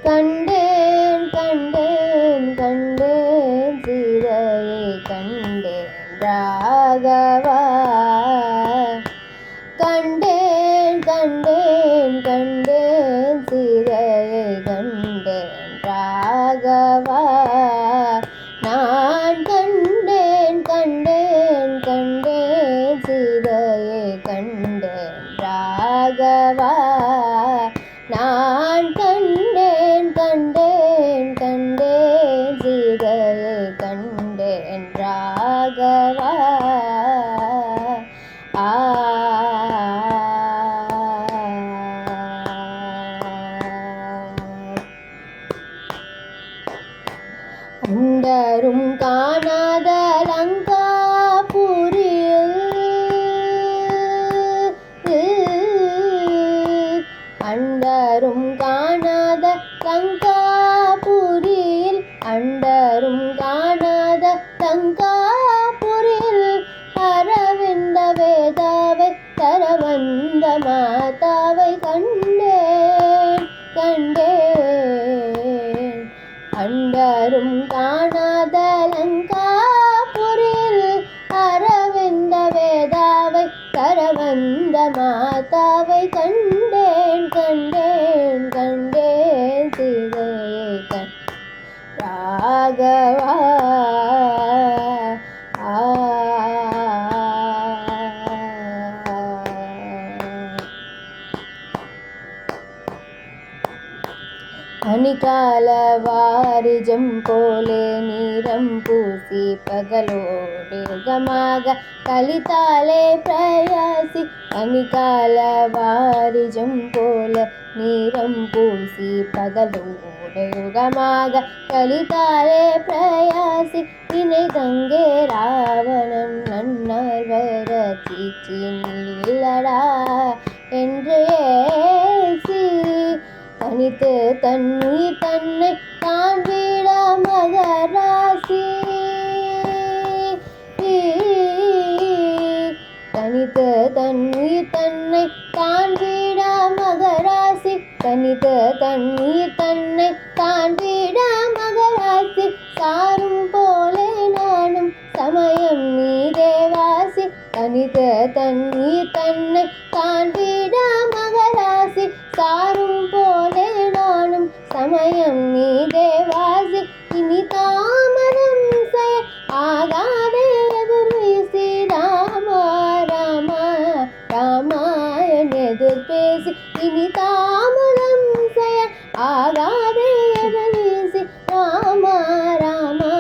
கண்டேன் கண்டேன் கண்டேன் சீதையை கண்டேன் ராகவா. கண்டேன் கண்டேன் கண்டேன் சீதையை கண்டேன் ராகவா. நான் கண்டேன் கண்டேன் கண்டேன் சீதையை கண்டேன் ராகவா. நான் கண்டேன் கண்டேன் கண்டேன் சீதையை கண்டேன் ராகவா. அண்டரும் காணாத லங்காபுரியில் அண்டரும் காணாத லங்காபுரியில் அண்டரும் காணாத லங்காபுரியில் அரவிந்த வேதாவை தரவந்த மாதாவை கண்டேன் கண்டேன். அண்டரும் காணாத லங்காபுரியில் அரவிந்த வேதாவை தரவந்த மாதாவை கண்டேன் கண்டேன் கண்டேன் சீதையை கண்டேன் ராகவா. பனிகால வாரிஜம் போலே நீரம் பூசி பகலோடு யுகமாக கலித்தாலே பிரயாசி. பனிகால வாரிஜம் போல நீரம் பூசி பகலோடு யுகமாக கலித்தாலே பிரயாசி. இணை கங்கே ராவணன் நன்னால் வர சீச்சி நில்லடா என்று ஏசி. தனித்து தண்ணீர் தன்னை தான் விட மகராசி. தனித்து தண்ணீர் தன்னை தான் விட மகராசி. தனித்து தண்ணீர் தன்னை தான் விட மகராசி. சாரும் போலே நானும் சமயம் நீ தேவாசி. தனித்து தண்ணீர் தன்னை தான் விட மகராசி. சாரும் போலே நானும் சமயம் நீ தேவாசி. இனி தாமதம் செய்ய ஆகாதே எதிர் வீசி ராமா ராமா ராமாயண எதிர் பேசி. இனி தாமதம் செய்ய ஆகாதே எதிர் வீசி ராமா ராமா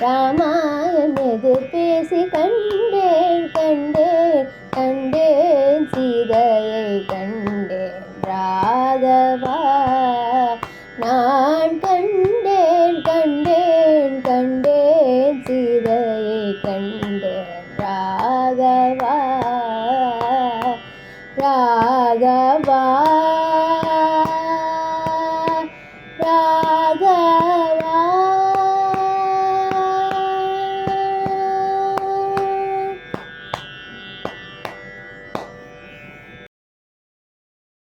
ராமாயண எதிர் பேசி. கண்டேன் கண்டேன் கண்டேன் சீதையை கண்டேன் ராகவா. நான் கண்டேன் கண்டேன் கண்டேன் சீதையை கண்டேன்